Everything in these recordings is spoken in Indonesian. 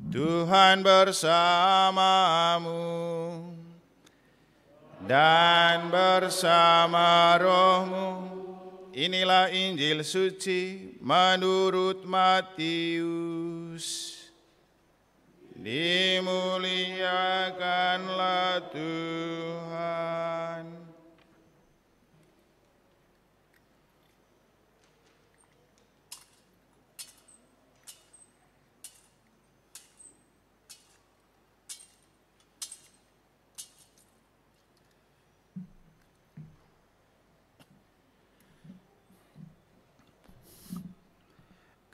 Tuhan bersamamu dan bersama rohmu. Inilah Injil suci menurut Matius. Dimuliakanlah Tuhan.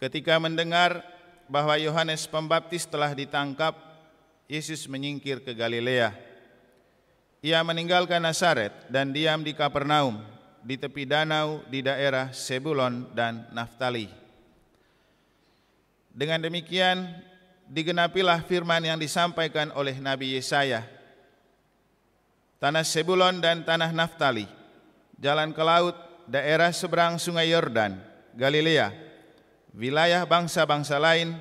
Ketika mendengar bahwa Yohanes Pembaptis telah ditangkap, Yesus menyingkir ke Galilea. Ia meninggalkan Nazaret dan diam di Kapernaum, di tepi danau di daerah Sebulon dan Naftali. Dengan demikian, digenapilah firman yang disampaikan oleh Nabi Yesaya. Tanah Sebulon dan tanah Naftali, jalan ke laut, daerah seberang sungai Yordan, Galilea, wilayah bangsa-bangsa lain,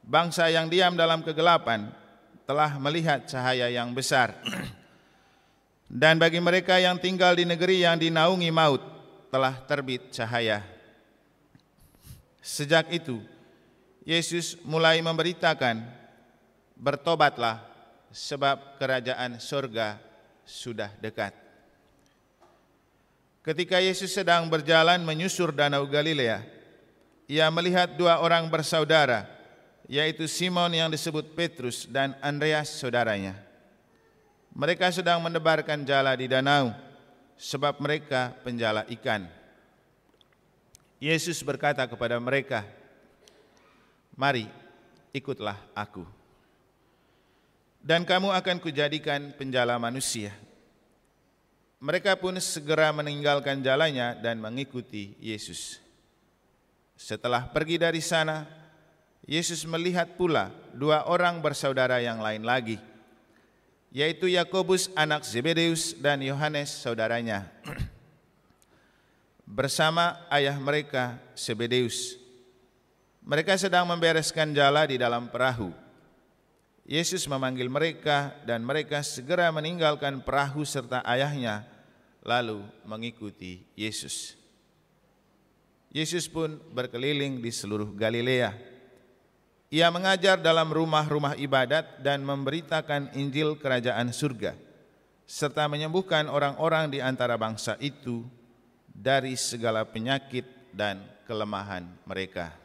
bangsa yang diam dalam kegelapan, telah melihat cahaya yang besar. Dan bagi mereka yang tinggal di negeri yang dinaungi maut, telah terbit cahaya. Sejak itu, Yesus mulai memberitakan, bertobatlah, sebab kerajaan surga sudah dekat. Ketika Yesus sedang berjalan menyusur danau Galilea, ia melihat dua orang bersaudara, yaitu Simon yang disebut Petrus dan Andreas saudaranya. Mereka sedang menebarkan jala di danau, sebab mereka penjala ikan. Yesus berkata kepada mereka, "Mari, ikutlah aku, dan kamu akan kujadikan penjala manusia." Mereka pun segera meninggalkan jalannya dan mengikuti Yesus. Setelah pergi dari sana, Yesus melihat pula dua orang bersaudara yang lain lagi, yaitu Yakobus anak Zebedeus dan Yohanes saudaranya, bersama ayah mereka Zebedeus. Mereka sedang membereskan jala di dalam perahu. Yesus memanggil mereka dan mereka segera meninggalkan perahu serta ayahnya, lalu mengikuti Yesus. Yesus pun berkeliling di seluruh Galilea. Ia mengajar dalam rumah-rumah ibadat dan memberitakan Injil kerajaan surga, serta menyembuhkan orang-orang di antara bangsa itu dari segala penyakit dan kelemahan mereka.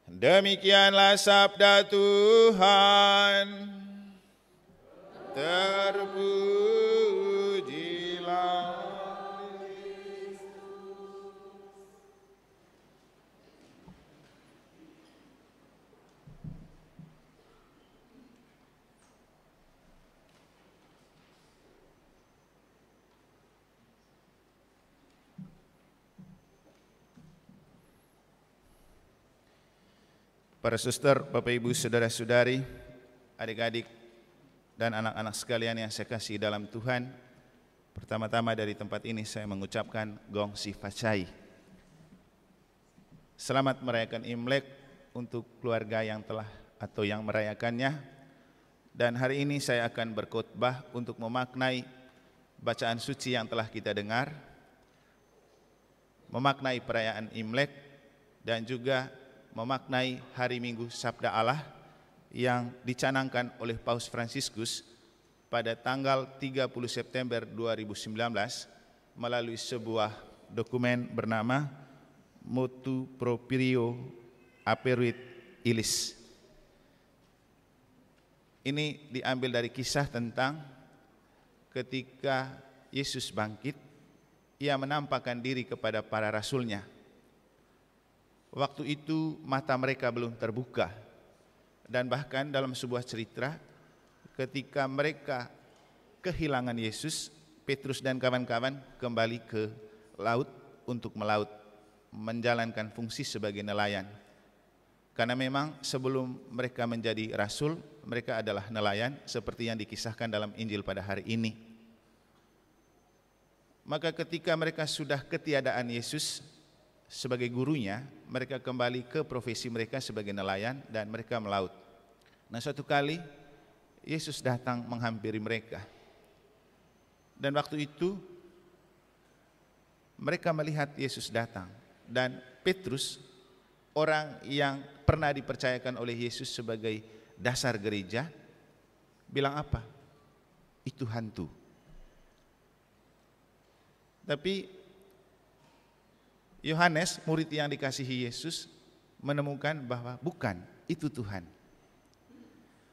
Demikianlah sabda Tuhan. Terpujilah para suster, Bapak Ibu, saudara-saudari, adik-adik, dan anak-anak sekalian yang saya kasih dalam Tuhan. Pertama-tama dari tempat ini saya mengucapkan Gong Si Facai. Selamat merayakan Imlek untuk keluarga yang telah atau yang merayakannya. Dan hari ini saya akan berkhotbah untuk memaknai bacaan suci yang telah kita dengar, memaknai perayaan Imlek, dan juga memaknai hari Minggu Sabda Allah yang dicanangkan oleh Paus Fransiskus pada tanggal 30 September 2019 melalui sebuah dokumen bernama Motu Proprio Aperuit Illis. Ini diambil dari kisah tentang ketika Yesus bangkit, ia menampakkan diri kepada para rasulnya. Waktu itu mata mereka belum terbuka, dan bahkan dalam sebuah cerita ketika mereka kehilangan Yesus, Petrus dan kawan-kawan kembali ke laut untuk melaut, menjalankan fungsi sebagai nelayan. Karena memang sebelum mereka menjadi rasul, mereka adalah nelayan seperti yang dikisahkan dalam Injil pada hari ini. Maka ketika mereka sudah ketiadaan Yesus, sebagai gurunya, mereka kembali ke profesi mereka sebagai nelayan dan mereka melaut. Nah, suatu kali Yesus datang menghampiri mereka. Dan waktu itu mereka melihat Yesus datang, dan Petrus, orang yang pernah dipercayakan oleh Yesus sebagai dasar gereja, bilang apa? Itu hantu. Tapi Yohanes, murid yang dikasihi Yesus, menemukan bahwa bukan, itu Tuhan.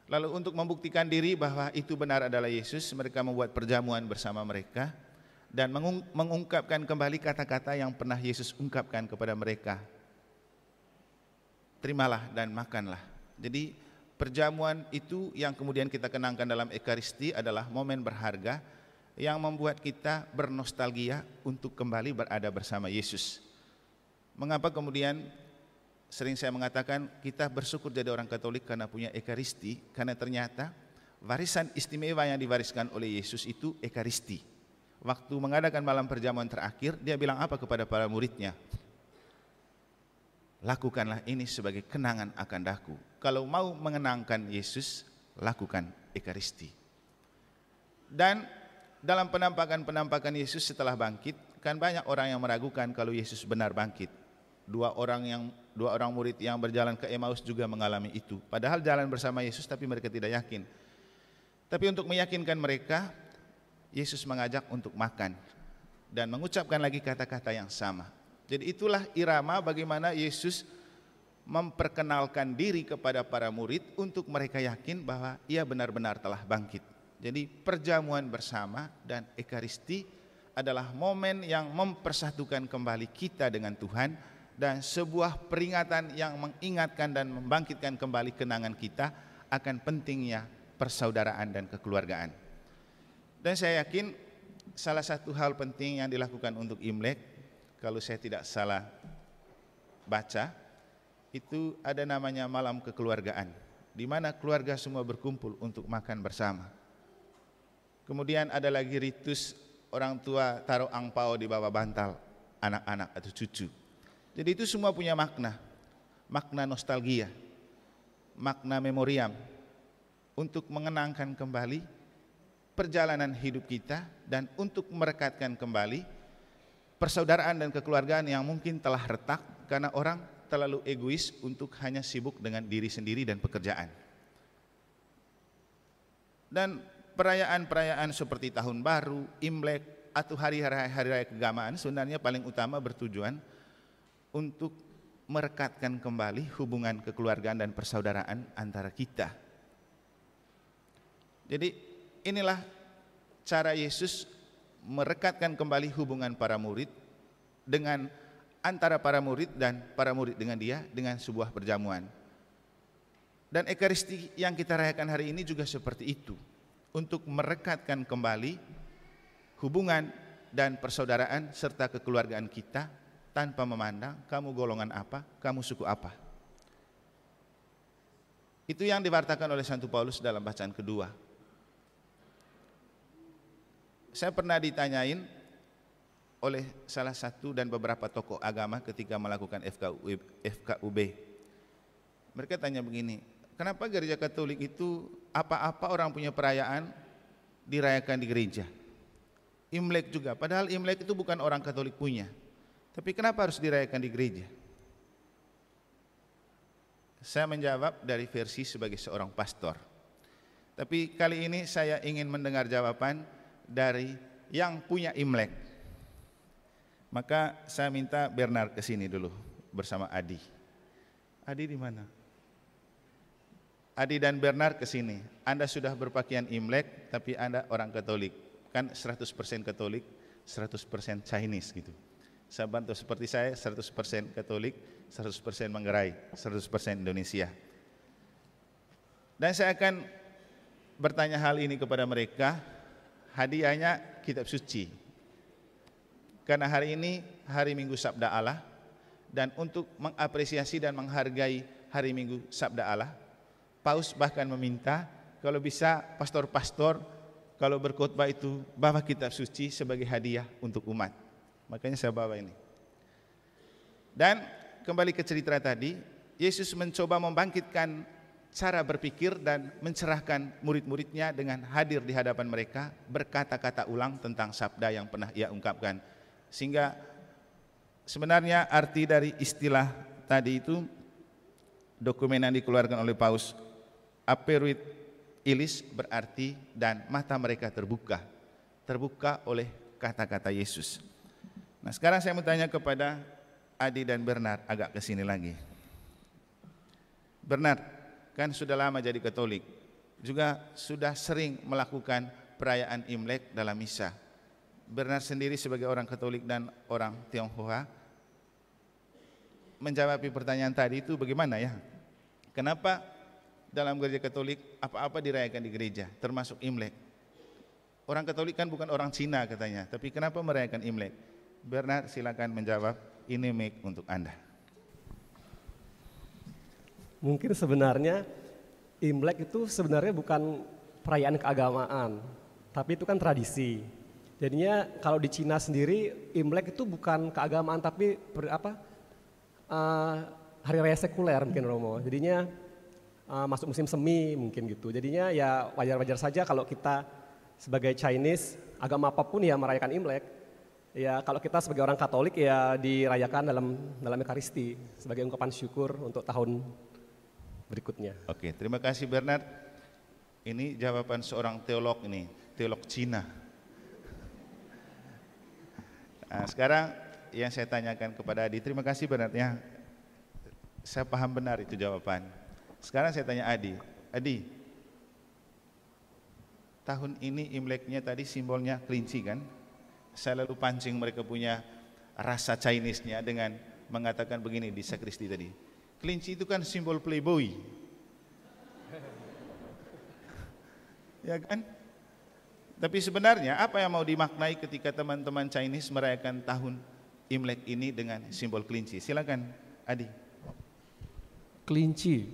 Lalu untuk membuktikan diri bahwa itu benar adalah Yesus, mereka membuat perjamuan bersama mereka dan mengungkapkan kembali kata-kata yang pernah Yesus ungkapkan kepada mereka. Terimalah dan makanlah. Jadi perjamuan itu yang kemudian kita kenangkan dalam Ekaristi adalah momen berharga yang membuat kita bernostalgia untuk kembali berada bersama Yesus. Mengapa kemudian sering saya mengatakan kita bersyukur jadi orang Katolik karena punya Ekaristi, karena ternyata warisan istimewa yang diwariskan oleh Yesus itu Ekaristi. Waktu mengadakan malam perjamuan terakhir, dia bilang apa kepada para muridnya? Lakukanlah ini sebagai kenangan akan daku. Kalau mau mengenangkan Yesus, lakukan Ekaristi. Dan dalam penampakan Yesus setelah bangkit, kan banyak orang yang meragukan kalau Yesus benar bangkit. Dua orang murid yang berjalan ke Emmaus juga mengalami itu. Padahal jalan bersama Yesus tapi mereka tidak yakin. Tapi untuk meyakinkan mereka, Yesus mengajak untuk makan dan mengucapkan lagi kata-kata yang sama. Jadi itulah irama bagaimana Yesus memperkenalkan diri kepada para murid untuk mereka yakin bahwa ia benar-benar telah bangkit. Jadi perjamuan bersama dan Ekaristi adalah momen yang mempersatukan kembali kita dengan Tuhan, dan sebuah peringatan yang mengingatkan dan membangkitkan kembali kenangan kita akan pentingnya persaudaraan dan kekeluargaan. Dan saya yakin salah satu hal penting yang dilakukan untuk Imlek, kalau saya tidak salah baca, itu ada namanya malam kekeluargaan, di mana keluarga semua berkumpul untuk makan bersama. Kemudian ada lagi ritus orang tua taruh angpao di bawah bantal anak-anak atau cucu. Jadi itu semua punya makna nostalgia, makna memoriam, untuk mengenangkan kembali perjalanan hidup kita dan untuk merekatkan kembali persaudaraan dan kekeluargaan yang mungkin telah retak karena orang terlalu egois untuk hanya sibuk dengan diri sendiri dan pekerjaan. Dan perayaan-perayaan seperti Tahun Baru, Imlek, atau hari-hari raya keagamaan sebenarnya paling utama bertujuan untuk merekatkan kembali hubungan kekeluargaan dan persaudaraan antara kita. Jadi inilah cara Yesus merekatkan kembali hubungan para murid dengan antara para murid dan para murid dengan dia dengan sebuah perjamuan. Dan Ekaristi yang kita rayakan hari ini juga seperti itu, untuk merekatkan kembali hubungan dan persaudaraan serta kekeluargaan kita tanpa memandang kamu golongan apa, kamu suku apa. Itu yang diwartakan oleh Santo Paulus dalam bacaan kedua. Saya pernah ditanyain oleh salah satu dan beberapa tokoh agama ketika melakukan FKUB. Mereka tanya begini, kenapa gereja Katolik itu apa-apa orang punya perayaan dirayakan di gereja? Imlek juga, padahal Imlek itu bukan orang Katolik punya. Tapi kenapa harus dirayakan di gereja? Saya menjawab dari versi sebagai seorang pastor. Tapi kali ini saya ingin mendengar jawaban dari yang punya Imlek. Maka saya minta Bernard ke sini dulu bersama Adi. Adi di mana? Adi dan Bernard ke sini. Anda sudah berpakaian Imlek tapi Anda orang Katolik. Kan 100% Katolik, 100% Chinese gitu. Saya bantu seperti saya 100% Katolik, 100% Manggarai, 100% Indonesia. Dan saya akan bertanya hal ini kepada mereka. Hadiahnya kitab suci. Karena hari ini hari Minggu Sabda Allah, dan untuk mengapresiasi dan menghargai hari Minggu Sabda Allah, Paus bahkan meminta kalau bisa pastor-pastor kalau berkhotbah itu bawa kitab suci sebagai hadiah untuk umat. Makanya saya bawa ini. Dan kembali ke cerita tadi, Yesus mencoba membangkitkan cara berpikir dan mencerahkan murid-muridnya dengan hadir di hadapan mereka, berkata-kata ulang tentang sabda yang pernah ia ungkapkan. Sehingga sebenarnya arti dari istilah tadi itu, dokumen yang dikeluarkan oleh Paus, aperuit ilis, berarti dan mata mereka terbuka oleh kata-kata Yesus. Nah, sekarang saya mau tanya kepada Adi dan Bernard, agak ke sini lagi. Bernard kan sudah lama jadi Katolik, juga sudah sering melakukan perayaan Imlek dalam misa. Bernard sendiri sebagai orang Katolik dan orang Tionghoa menjawab pertanyaan tadi itu bagaimana ya? Kenapa dalam gereja Katolik apa-apa dirayakan di gereja, termasuk Imlek? Orang Katolik kan bukan orang Cina katanya, tapi kenapa merayakan Imlek? Bernard silakan menjawab, ini mic untuk Anda. Mungkin sebenarnya Imlek itu sebenarnya bukan perayaan keagamaan, tapi itu kan tradisi. Jadinya kalau di Cina sendiri Imlek itu bukan keagamaan tapi hari raya sekuler mungkin Romo. Jadinya masuk musim semi mungkin gitu. Jadinya ya wajar-wajar saja kalau kita sebagai Chinese, agama apapun ya merayakan Imlek. Ya kalau kita sebagai orang Katolik ya dirayakan dalam Ekaristi sebagai ungkapan syukur untuk tahun berikutnya. Oke, terima kasih Bernard. Ini jawaban seorang teolog ini, teolog Cina. Nah, sekarang yang saya tanyakan kepada Adi, terima kasih Bernard ya. Saya paham benar itu jawaban. Sekarang saya tanya Adi, tahun ini Imleknya tadi simbolnya kelinci kan? Saya lalu pancing mereka punya rasa Chinese-nya dengan mengatakan begini di sakristi tadi. Kelinci itu kan simbol playboy. Ya kan? Tapi sebenarnya apa yang mau dimaknai ketika teman-teman Chinese merayakan tahun Imlek ini dengan simbol kelinci? Silakan Adi. Kelinci,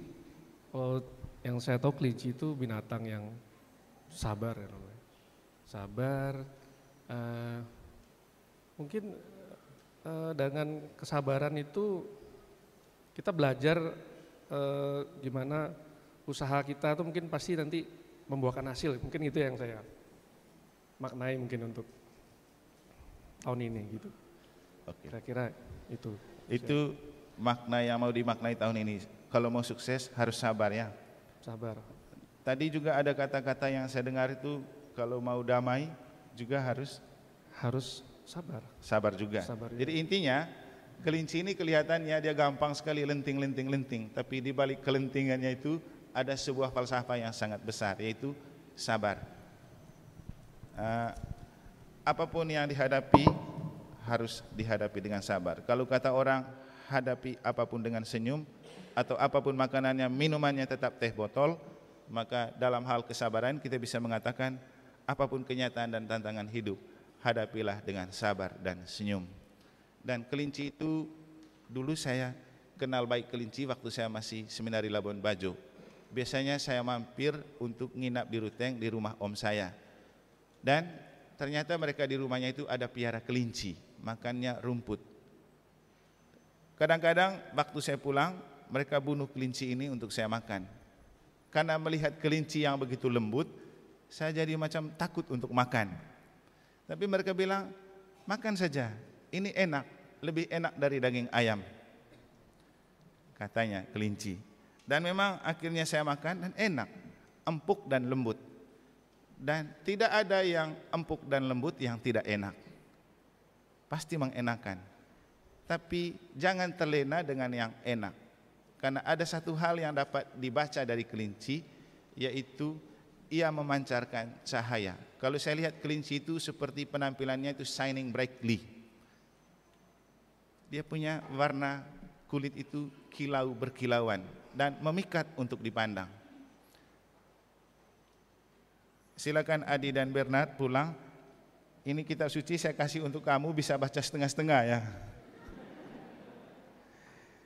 yang saya tahu kelinci itu binatang yang sabar ya namanya. Sabar, mungkin dengan kesabaran itu kita belajar gimana usaha kita itu mungkin pasti nanti membuahkan hasil. Mungkin itu yang saya maknai mungkin untuk tahun ini gitu. Oke. Kira-kira itu. Itu makna yang mau dimaknai tahun ini. Kalau mau sukses harus sabar ya. Sabar. Tadi juga ada kata-kata yang saya dengar itu kalau mau damai juga harus sabar. Sabar juga. Sabar, ya. Jadi intinya kelinci ini kelihatannya dia gampang sekali lenting, tapi di balik kelentingannya itu ada sebuah falsafah yang sangat besar, yaitu sabar. Apapun yang dihadapi harus dihadapi dengan sabar. Kalau kata orang, hadapi apapun dengan senyum, atau apapun makanannya, minumannya tetap teh botol, maka dalam hal kesabaran kita bisa mengatakan apapun kenyataan dan tantangan hidup, hadapilah dengan sabar dan senyum. Dan kelinci itu dulu saya kenal baik kelinci waktu saya masih seminari Labuan Bajo. Biasanya saya mampir untuk nginap di Ruteng di rumah om saya. Dan ternyata mereka di rumahnya itu ada piara kelinci, makannya rumput. Kadang-kadang waktu saya pulang, mereka bunuh kelinci ini untuk saya makan. Karena melihat kelinci yang begitu lembut, saya jadi macam takut untuk makan. Tapi mereka bilang, makan saja, ini enak, lebih enak dari daging ayam, katanya kelinci. Dan memang akhirnya saya makan dan enak, empuk dan lembut. Dan tidak ada yang empuk dan lembut yang tidak enak, pasti mengenakan. Tapi jangan terlena dengan yang enak. Karena ada satu hal yang dapat dibaca dari kelinci, yaitu ia memancarkan cahaya. Kalau saya lihat kelinci itu seperti penampilannya itu shining brightly. Dia punya warna kulit itu kilau berkilauan dan memikat untuk dipandang. Silakan Adi dan Bernard pulang. Ini kitab suci saya kasih untuk kamu, bisa baca setengah-setengah ya.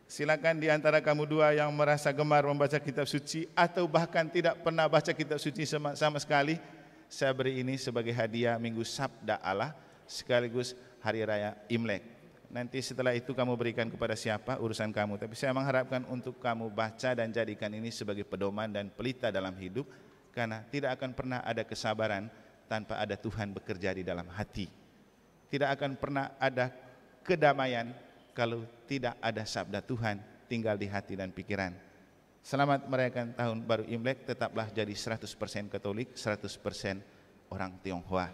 Silakan di antara kamu dua yang merasa gemar membaca kitab suci atau bahkan tidak pernah baca kitab suci sama sekali, saya beri ini sebagai hadiah Minggu Sabda Allah sekaligus Hari Raya Imlek. Nanti setelah itu kamu berikan kepada siapa, urusan kamu. Tapi saya mengharapkan untuk kamu baca dan jadikan ini sebagai pedoman dan pelita dalam hidup, karena tidak akan pernah ada kesabaran tanpa ada Tuhan bekerja di dalam hati. Tidak akan pernah ada kedamaian kalau tidak ada sabda Tuhan tinggal di hati dan pikiran. Selamat merayakan tahun baru Imlek, tetaplah jadi 100% Katolik, 100% orang Tionghoa.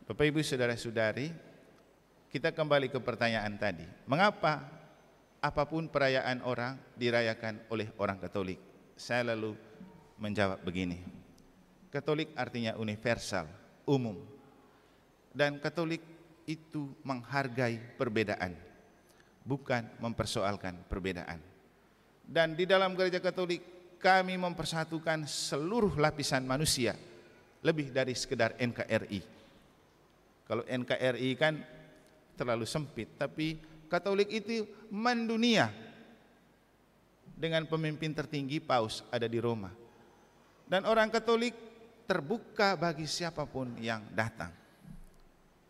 Bapak Ibu Saudara-saudari, kita kembali ke pertanyaan tadi. Mengapa apapun perayaan orang dirayakan oleh orang Katolik? Saya lalu menjawab begini. Katolik artinya universal, umum. Dan Katolik itu menghargai perbedaan, bukan mempersoalkan perbedaan. Dan di dalam gereja Katolik kami mempersatukan seluruh lapisan manusia, lebih dari sekedar NKRI. Kalau NKRI kan terlalu sempit, tapi Katolik itu mendunia. Dengan pemimpin tertinggi Paus ada di Roma. Dan orang Katolik terbuka bagi siapapun yang datang.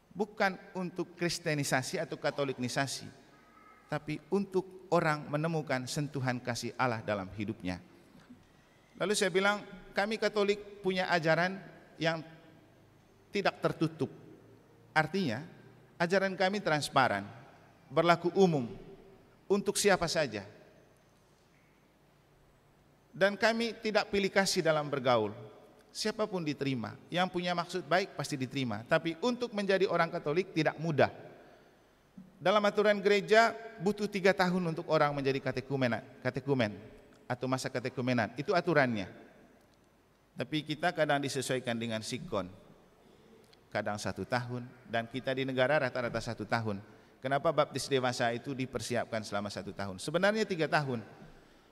Bukan untuk kristenisasi atau katoliknisasi, tapi untuk orang menemukan sentuhan kasih Allah dalam hidupnya. Lalu saya bilang, kami Katolik punya ajaran yang tidak tertutup. Artinya, ajaran kami transparan, berlaku umum, untuk siapa saja. Dan kami tidak pilih kasih dalam bergaul. Siapapun diterima, yang punya maksud baik pasti diterima. Tapi untuk menjadi orang Katolik tidak mudah. Dalam aturan gereja butuh 3 tahun untuk orang menjadi katekumen atau masa katekumenan. Itu aturannya. Tapi kita kadang disesuaikan dengan sikon. Kadang 1 tahun, dan kita di negara rata-rata 1 tahun. Kenapa baptis dewasa itu dipersiapkan selama 1 tahun? Sebenarnya 3 tahun.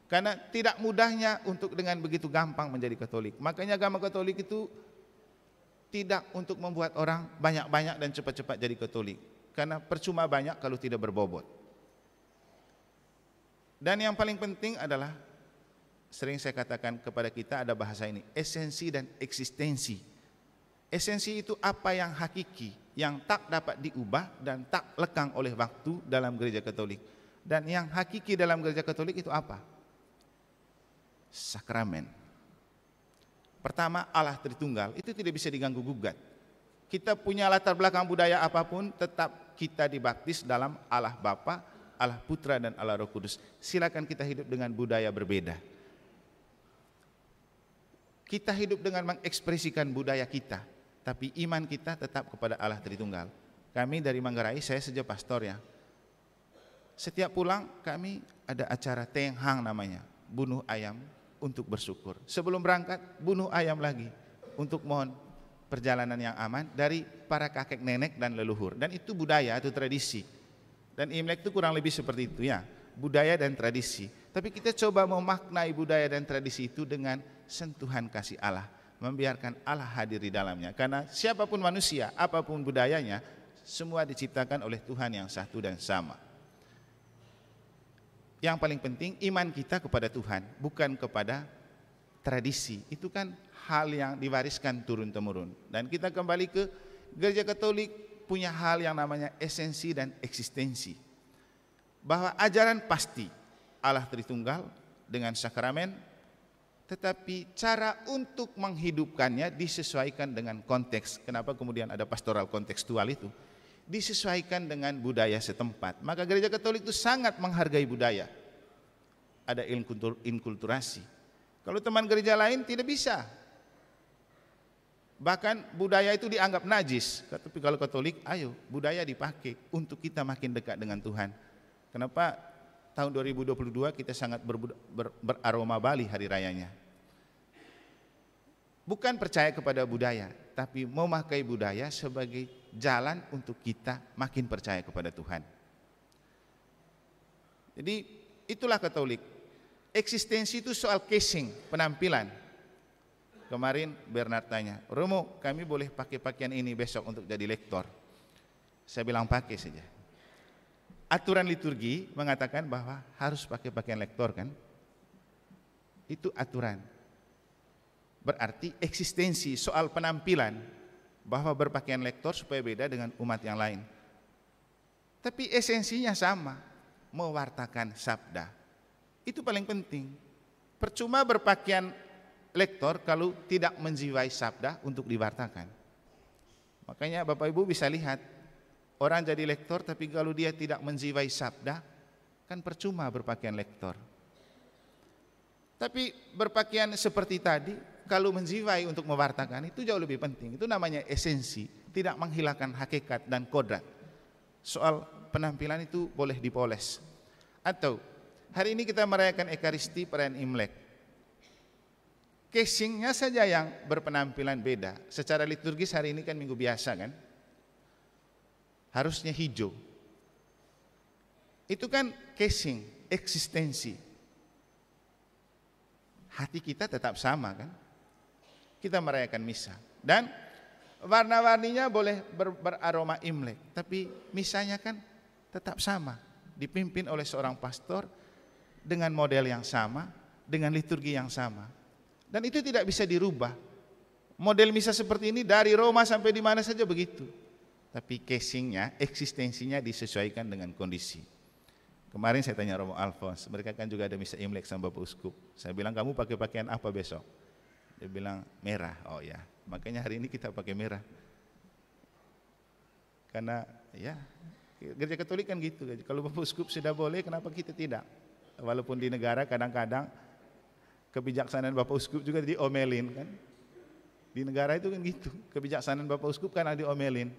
Karena tidak mudahnya untuk dengan begitu gampang menjadi Katolik. Makanya agama Katolik itu tidak untuk membuat orang banyak-banyak dan cepat-cepat jadi Katolik. Karena percuma banyak kalau tidak berbobot. Dan yang paling penting adalah, sering saya katakan kepada kita ada bahasa ini, esensi dan eksistensi. Esensi itu apa yang hakiki, yang tak dapat diubah dan tak lekang oleh waktu dalam gereja Katolik. Dan yang hakiki dalam gereja Katolik itu apa? Sakramen. Pertama, Allah Tritunggal, itu tidak bisa diganggu-gugat. Kita punya latar belakang budaya apapun, tetap kita dibaptis dalam Allah Bapa, Allah Putra, dan Allah Roh Kudus. Silakan kita hidup dengan budaya berbeda. Kita hidup dengan mengekspresikan budaya kita, tapi iman kita tetap kepada Allah Tritunggal. Kami dari Manggarai, saya sejak pastor ya. Setiap pulang kami ada acara Teng Hang namanya, bunuh ayam untuk bersyukur. Sebelum berangkat bunuh ayam lagi untuk mohon perjalanan yang aman dari para kakek nenek dan leluhur. Dan itu budaya, itu tradisi. Dan Imlek itu kurang lebih seperti itu ya, budaya dan tradisi. Tapi kita coba memaknai budaya dan tradisi itu dengan sentuhan kasih Allah, membiarkan Allah hadir di dalamnya. Karena siapapun manusia, apapun budayanya, semua diciptakan oleh Tuhan yang satu dan sama. Yang paling penting iman kita kepada Tuhan, bukan kepada tradisi. Itu kan hal yang diwariskan turun-temurun. Dan kita kembali ke gereja Katolik punya hal yang namanya esensi dan eksistensi. Bahwa ajaran pasti Allah Tritunggal dengan sakramen, tetapi cara untuk menghidupkannya disesuaikan dengan konteks. Kenapa kemudian ada pastoral kontekstual itu? Disesuaikan dengan budaya setempat. Maka gereja Katolik itu sangat menghargai budaya. Ada inkulturasi. Kalau teman gereja lain tidak bisa. Bahkan budaya itu dianggap najis. Tapi kalau Katolik, ayo budaya dipakai untuk kita makin dekat dengan Tuhan. Kenapa tahun 2022 kita sangat beraroma Bali hari rayanya? Bukan percaya kepada budaya, tapi memakai budaya sebagai jalan untuk kita makin percaya kepada Tuhan. Jadi itulah Katolik. Eksistensi itu soal casing, penampilan. Kemarin Bernard tanya, Romo, kami boleh pakai pakaian ini besok untuk jadi lektor? Saya bilang pakai saja. Aturan liturgi mengatakan bahwa harus pakai pakaian lektor kan? Itu aturan. Berarti eksistensi soal penampilan, bahwa berpakaian lektor supaya beda dengan umat yang lain. Tapi esensinya sama, mewartakan sabda. Itu paling penting. Percuma berpakaian lektor kalau tidak menjiwai sabda untuk diwartakan. Makanya Bapak Ibu bisa lihat, orang jadi lektor tapi kalau dia tidak menjiwai sabda, kan percuma berpakaian lektor. Tapi berpakaian seperti tadi, kalau menjiwai untuk mewartakan, itu jauh lebih penting. Itu namanya esensi, tidak menghilangkan hakikat dan kodrat. Soal penampilan itu boleh dipoles. Atau hari ini kita merayakan Ekaristi perayaan Imlek. Casingnya saja yang berpenampilan beda. Secara liturgis hari ini kan minggu biasa kan, harusnya hijau. Itu kan casing, eksistensi. Hati kita tetap sama kan. Kita merayakan misa dan warna-warninya boleh beraroma Imlek, tapi misanya kan tetap sama, dipimpin oleh seorang pastor dengan model yang sama, dengan liturgi yang sama. Dan itu tidak bisa dirubah. Model misa seperti ini dari Roma sampai di mana saja begitu. Tapi casingnya, eksistensinya disesuaikan dengan kondisi. Kemarin saya tanya Romo Alphonse, mereka kan juga ada misa Imlek sama Bapak Uskup. Saya bilang, kamu pakai pakaian apa besok? Dia bilang merah. Oh ya, makanya hari ini kita pakai merah. Karena ya gereja Katolik kan gitu. Kalau Bapak Uskup sudah boleh, kenapa kita tidak? Walaupun di negara kadang-kadang kebijaksanaan Bapak Uskup juga diomelin kan. Di negara itu kan gitu, kebijaksanaan Bapak Uskup kan diomelin.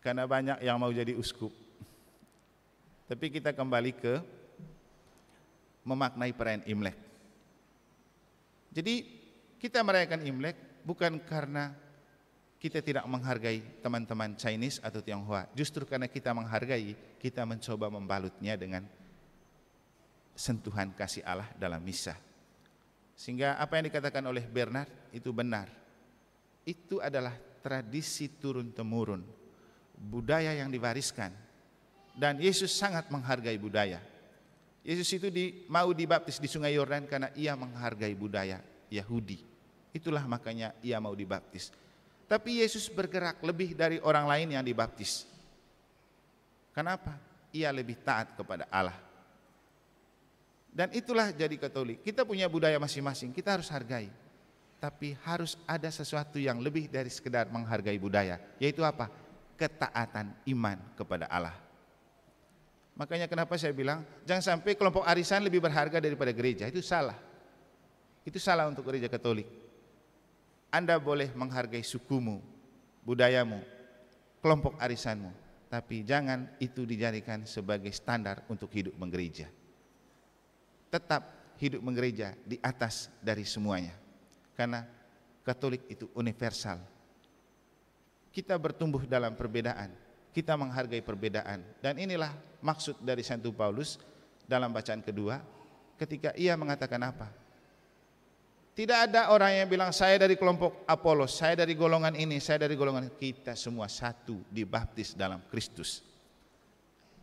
Karena banyak yang mau jadi uskup. Tapi kita kembali ke memaknai perayaan Imlek. Jadi kita merayakan Imlek bukan karena kita tidak menghargai teman-teman Chinese atau Tionghoa. Justru karena kita menghargai, kita mencoba membalutnya dengan sentuhan kasih Allah dalam misa. Sehingga apa yang dikatakan oleh Bernard itu benar. Itu adalah tradisi turun-temurun, budaya yang diwariskan. Dan Yesus sangat menghargai budaya. Yesus itu mau dibaptis di Sungai Yordan karena ia menghargai budaya Yahudi. Itulah makanya ia mau dibaptis. Tapi Yesus bergerak lebih dari orang lain yang dibaptis. Kenapa? Ia lebih taat kepada Allah. Dan itulah jadi Katolik. Kita punya budaya masing-masing, kita harus hargai. Tapi harus ada sesuatu yang lebih dari sekedar menghargai budaya. Yaitu apa? Ketaatan iman kepada Allah. Makanya kenapa saya bilang jangan sampai kelompok arisan lebih berharga daripada gereja. Itu salah. Itu salah untuk gereja Katolik. Anda boleh menghargai sukumu, budayamu, kelompok arisanmu, tapi jangan itu dijadikan sebagai standar untuk hidup menggereja. Tetap hidup menggereja di atas dari semuanya. Karena Katolik itu universal. Kita bertumbuh dalam perbedaan, kita menghargai perbedaan. Dan inilah maksud dari Santo Paulus dalam bacaan kedua ketika ia mengatakan apa? Tidak ada orang yang bilang saya dari kelompok Apolos, saya dari golongan ini, saya dari golongan ini. Kita semua satu, dibaptis dalam Kristus,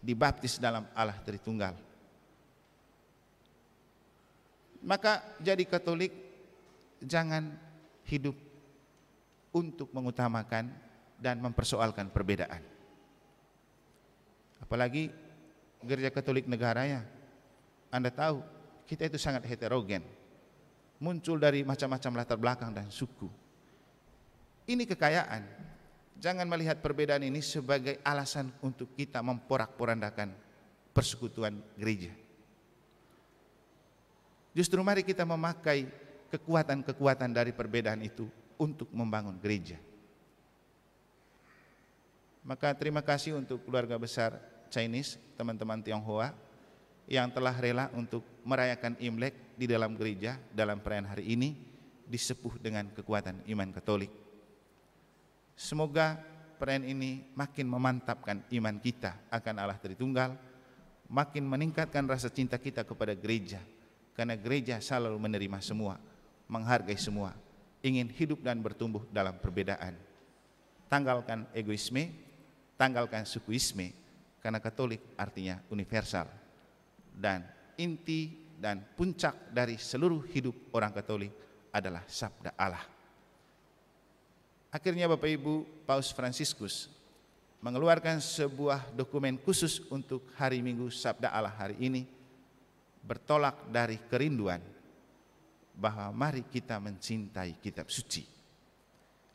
dibaptis dalam Allah Tritunggal. Maka jadi Katolik jangan hidup untuk mengutamakan dan mempersoalkan perbedaan. Apalagi gereja Katolik negaranya, Anda tahu kita itu sangat heterogen, muncul dari macam-macam latar belakang dan suku. Ini kekayaan. Jangan melihat perbedaan ini sebagai alasan untuk kita memporak-porandakan persekutuan gereja. Justru mari kita memakai kekuatan-kekuatan dari perbedaan itu untuk membangun gereja. Maka terima kasih untuk keluarga besar Chinese, teman-teman Tionghoa yang telah rela untuk merayakan Imlek di dalam gereja dalam perayaan hari ini disepuh dengan kekuatan iman Katolik. Semoga perayaan ini makin memantapkan iman kita akan Allah Tritunggal, makin meningkatkan rasa cinta kita kepada gereja, karena gereja selalu menerima semua, menghargai semua, ingin hidup dan bertumbuh dalam perbedaan. Tanggalkan egoisme, tanggalkan sukuisme, karena Katolik artinya universal. Dan inti dan puncak dari seluruh hidup orang Katolik adalah sabda Allah. Akhirnya Bapak Ibu, Paus Fransiskus mengeluarkan sebuah dokumen khusus untuk hari Minggu Sabda Allah hari ini, bertolak dari kerinduan bahwa mari kita mencintai kitab suci.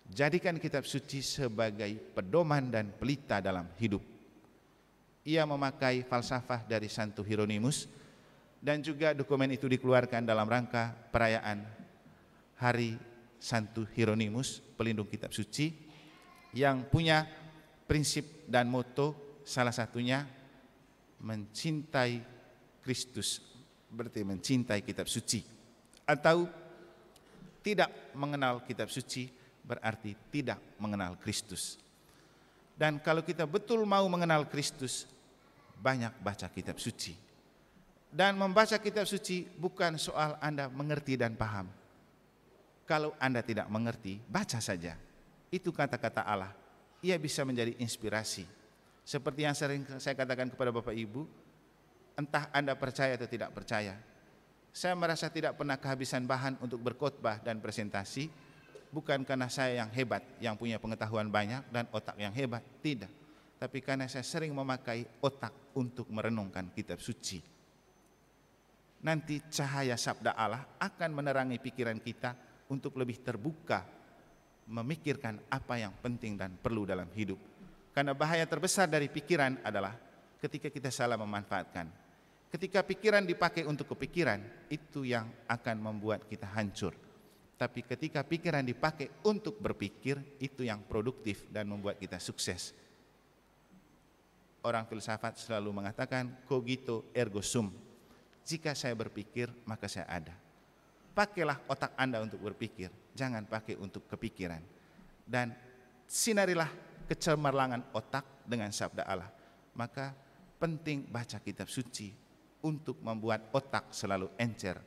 Jadikan kitab suci sebagai pedoman dan pelita dalam hidup. Ia memakai falsafah dari Santo Hieronymus, dan juga dokumen itu dikeluarkan dalam rangka perayaan Hari Santo Hieronymus, pelindung kitab suci, yang punya prinsip dan moto salah satunya mencintai Kristus, berarti mencintai kitab suci, atau tidak mengenal kitab suci berarti tidak mengenal Kristus. Dan kalau kita betul mau mengenal Kristus, banyak baca kitab suci. Dan membaca kitab suci bukan soal Anda mengerti dan paham. Kalau Anda tidak mengerti, baca saja. Itu kata-kata Allah. Ia bisa menjadi inspirasi. Seperti yang sering saya katakan kepada Bapak Ibu, entah Anda percaya atau tidak percaya, saya merasa tidak pernah kehabisan bahan untuk berkhotbah dan presentasi, bukan karena saya yang hebat, yang punya pengetahuan banyak dan otak yang hebat, tidak. Tapi karena saya sering memakai otak untuk merenungkan kitab suci. Nanti cahaya sabda Allah akan menerangi pikiran kita untuk lebih terbuka, memikirkan apa yang penting dan perlu dalam hidup. Karena bahaya terbesar dari pikiran adalah ketika kita salah memanfaatkan. Ketika pikiran dipakai untuk kepikiran, itu yang akan membuat kita hancur. Tapi ketika pikiran dipakai untuk berpikir, itu yang produktif dan membuat kita sukses. Orang filsafat selalu mengatakan cogito ergo sum. Jika saya berpikir, maka saya ada. Pakailah otak Anda untuk berpikir, jangan pakai untuk kepikiran. Dan sinarilah kecemerlangan otak dengan sabda Allah. Maka penting baca kitab suci untuk membuat otak selalu encer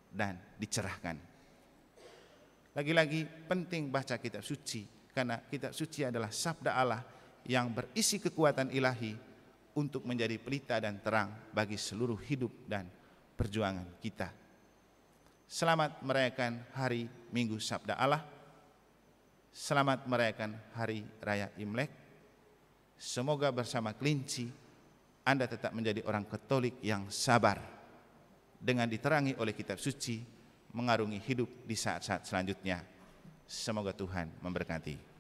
dan dicerahkan. Lagi-lagi penting baca kitab suci, karena kitab suci adalah sabda Allah yang berisi kekuatan ilahi untuk menjadi pelita dan terang bagi seluruh hidup dan perjuangan kita. Selamat merayakan hari Minggu Sabda Allah. Selamat merayakan hari Raya Imlek. Semoga bersama kelinci Anda tetap menjadi orang Katolik yang sabar, dengan diterangi oleh kitab suci, mengarungi hidup di saat-saat selanjutnya. Semoga Tuhan memberkati.